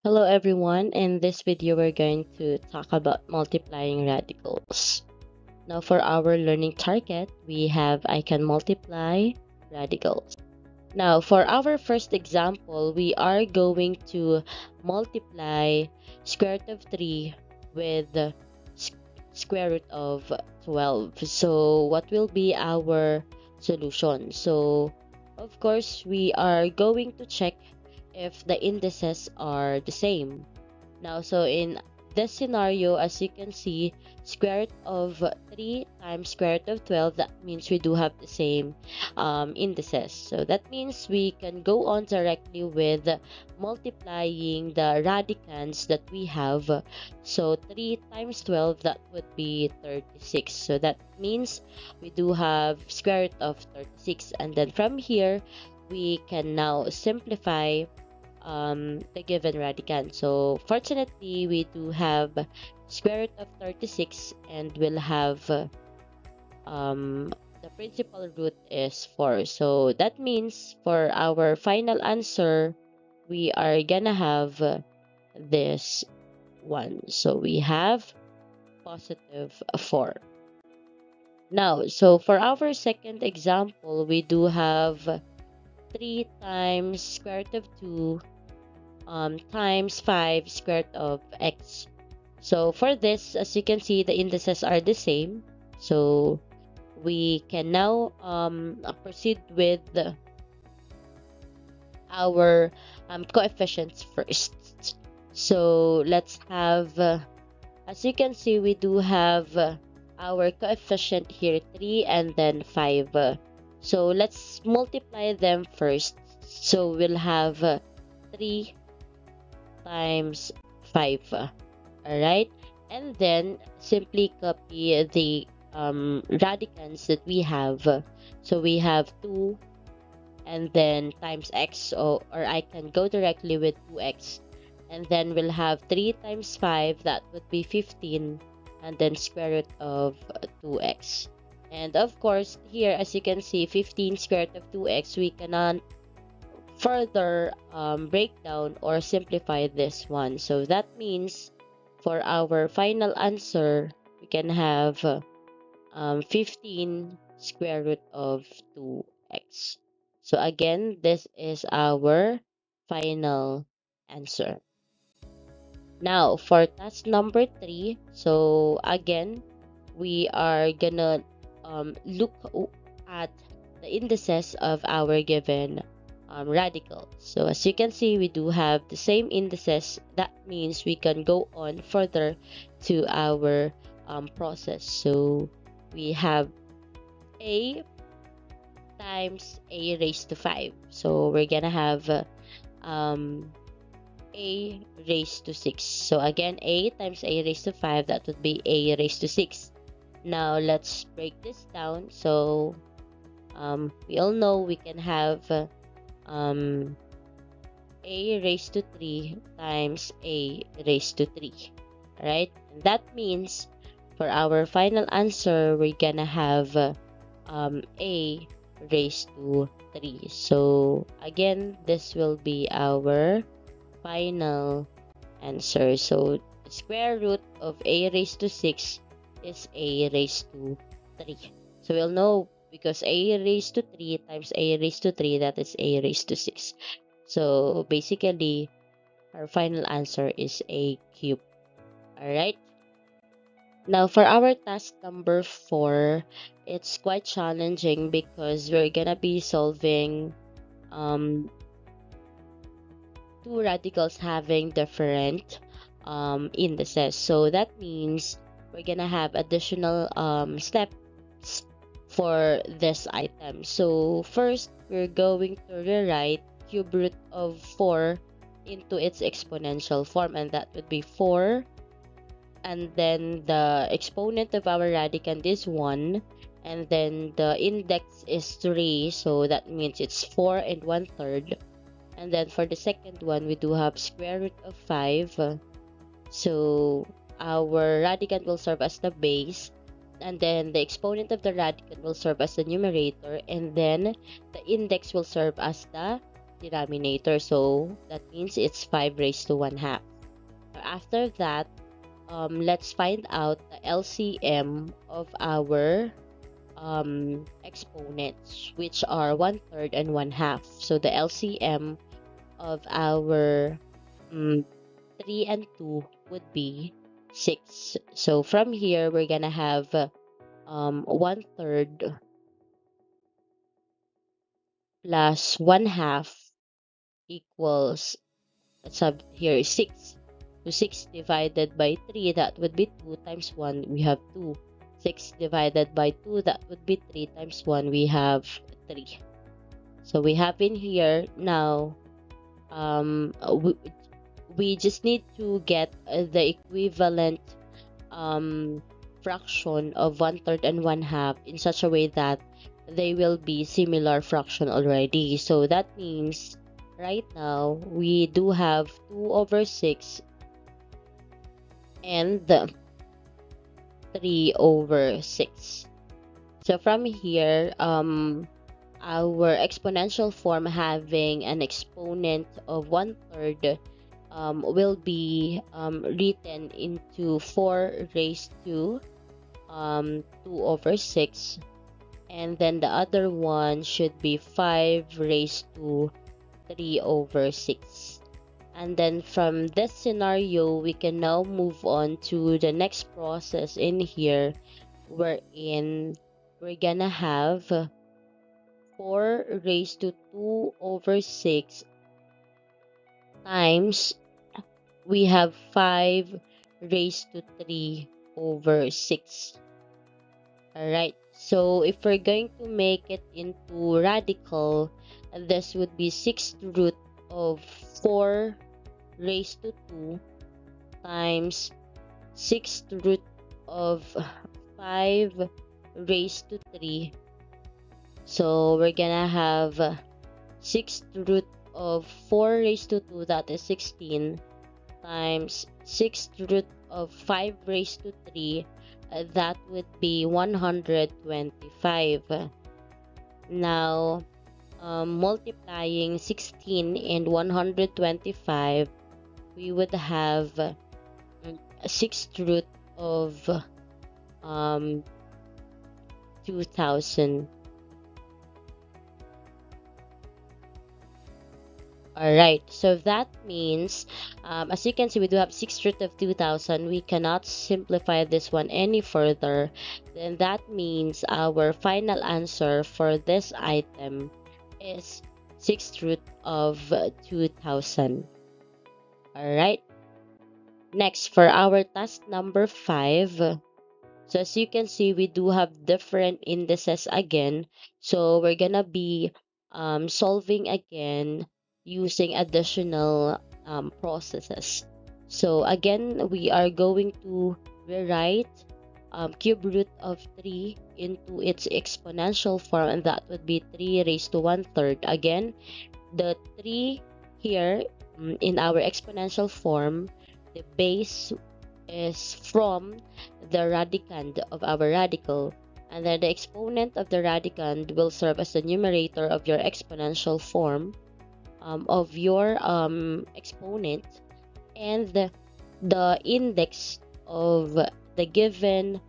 Hello everyone, in this video we're going to talk about multiplying radicals. Now for our learning target, we have I can multiply radicals. Now for our first example, we are going to multiply square root of 3 with square root of 12. So what will be our solution? So of course, we are going to check if the indices are the same. Now, so in this scenario, as you can see, square root of 3 times square root of 12, that means we do have the same indices. So that means we can go on directly with multiplying the radicands that we have. So 3 times 12, that would be 36. So that means we do have square root of 36. And then from here, we can now simplify the given radicand. So fortunately, we do have square root of 36 and we'll have the principal root is 4. So that means for our final answer, we are gonna have this one. So we have positive 4. Now, so for our second example, we do have 3 times square root of 2 times 5 square root of x. So for this, as you can see, the indices are the same. So we can now proceed with our coefficients first. So let's have, as you can see, we do have our coefficient here 3 and then 5. So let's multiply them first. So we'll have 3 times 5. Alright, and then simply copy the radicands that we have. So we have 2 and then times x, or I can go directly with 2x, and then we'll have 3 times 5, that would be 15, and then square root of 2x. And of course here, as you can see, 15 square root of 2x, we cannot further break down or simplify this one. So that means for our final answer, we can have 15 square root of 2x. So again, this is our final answer. Now for task number 3, so again, we are gonna look at the indices of our given radicals. So as you can see, we do have the same indices. That means we can go on further to our process. So we have a times a raised to 5. So we're gonna have a raised to 6. So again, a times a raised to 5, that would be a raised to 6. Now let's break this down. So we all know we can have a raised to 3 times a raised to 3. Right? And that means for our final answer, we're gonna have a raised to 3. So again, this will be our final answer. So the square root of a raised to 6 is a raised to 3. So we'll know, because a raised to 3 times a raised to 3, that is a raised to 6. So basically, our final answer is a cube. Alright? Now for our task number 4, it's quite challenging because we're gonna be solving two radicals having different indices. So that means we're gonna have additional steps for this item. So first, we're going to rewrite cube root of 4 into its exponential form, and that would be 4, and then the exponent of our radicand is 1, and then the index is 3, so that means it's 4 and 1/3. And then for the second one, we do have square root of 5. So our radicand will serve as the base, and then the exponent of the radicand will serve as the numerator, and then the index will serve as the denominator. So that means it's 5 raised to 1 half. After that, let's find out the LCM of our exponents, which are 1/3 and 1 half. So the LCM of our 3 and 2 would be 6. So from here, we're gonna have 1/3 plus 1 half equals, let's have here 6. So 6 divided by 3, that would be 2 times 1, we have 2. 6 divided by 2, that would be 3 times 1, we have 3. So we have in here now, we just need to get the equivalent fraction of 1/3 and 1 half in such a way that they will be similar fraction already. So that means right now we do have 2/6 and 3/6. So from here, our exponential form having an exponent of 1/3 will be written into 4 raised to 2/6, and then the other one should be 5 raised to 3/6. And then from this scenario, we can now move on to the next process in here, wherein we're gonna have 4 raised to 2/6 times we have 5 raised to 3/6. Alright, so if we're going to make it into radical, this would be 6th root of 4 raised to 2 times 6th root of 5 raised to 3. So we're gonna have 6th root of 4 raised to 2, that is 16, times 6th root of 5 raised to 3, that would be 125. Now, multiplying 16 and 125, we would have 6th root of 2000. Alright, so that means, as you can see, we do have 6th root of 2000. We cannot simplify this one any further. Then that means our final answer for this item is 6th root of 2000. Alright, next for our task number 5. So as you can see, we do have different indices again. So we're gonna be solving again using additional processes. So again, we are going to rewrite cube root of 3 into its exponential form, and that would be 3 raised to 1/3. Again, the 3 here in our exponential form, the base is from the radicand of our radical, and then the exponent of the radicand will serve as the numerator of your exponential form of your exponent, and the index of the given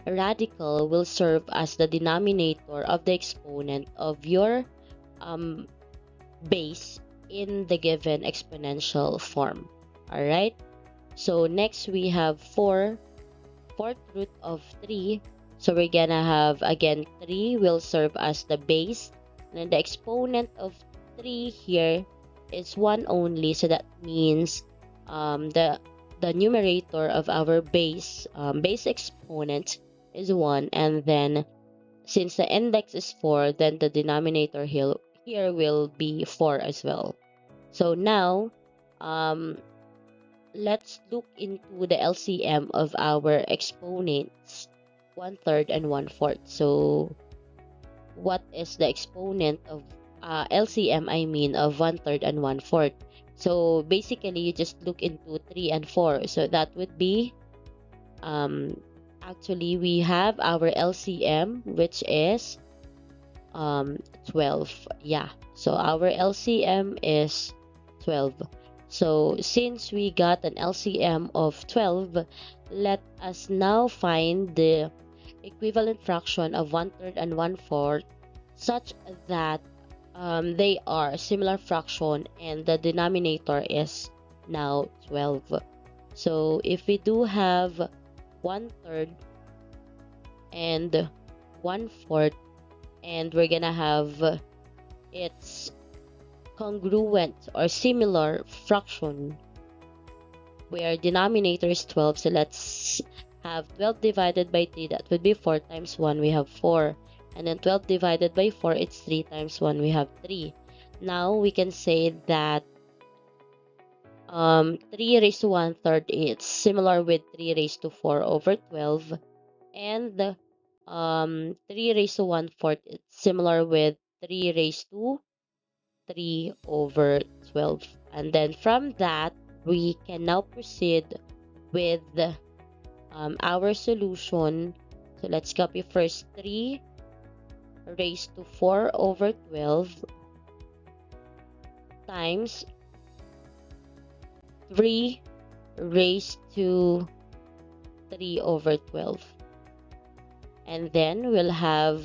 radical will serve as the denominator of the exponent of your base in the given exponential form. Alright, so next we have 4 fourth root of 3. So we're gonna have again 3 will serve as the base, and then the exponent of 3 here is 1 only, so that means the numerator of our base exponent is 1, and then since the index is 4, then the denominator here will be 4 as well. So now let's look into the LCM of our exponents, 1/3 and 1/4. So what is the exponent of LCM, I mean, of 1/3 and 1/4? So basically, you just look into 3 and 4. So that would be, actually, we have our LCM, which is 12. Yeah, so our LCM is 12. So since we got an LCM of 12, let us now find the equivalent fraction of 1/3 and 1/4 such that they are similar fraction and the denominator is now 12. So if we do have 1/3 and 1/4, and we're gonna have its congruent or similar fraction where denominator is 12, so let's have 12 divided by 3, that would be 4 times 1, we have 4, and then 12 divided by 4, it's 3 times 1, we have 3. Now we can say that 3 raised to 1/3 is similar with 3 raised to 4 over 12, and 3 raised to 1/4 is similar with 3 raised to 3 over 12. And then from that, we can now proceed with our solution. So let's copy first 3 raised to 4 over 12 times 3 raised to 3 over 12. And then we'll have,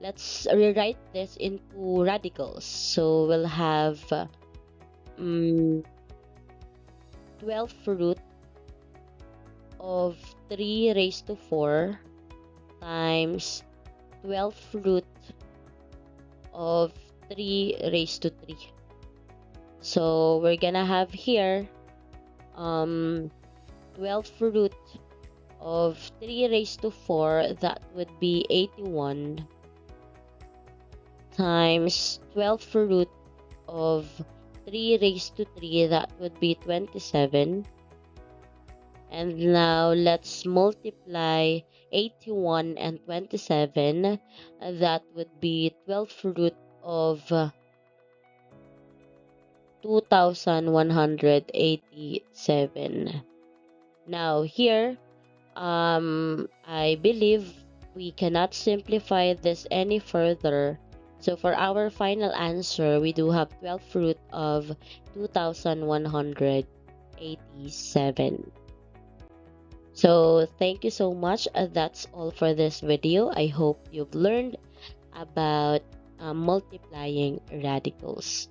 let's rewrite this into radicals. So we'll have 12th root of 3 raised to 4 times 12th root of 3 raised to 3. So we're gonna have here 12th root of 3 raised to 4, that would be 81, times 12th root of 3 raised to 3, that would be 27. And now let's multiply 81 and 27, that would be 12th root of 2187. Now here, I believe we cannot simplify this any further. So for our final answer, we do have 12th root of 2187. So thank you so much. That's all for this video. I hope you've learned about multiplying radicals.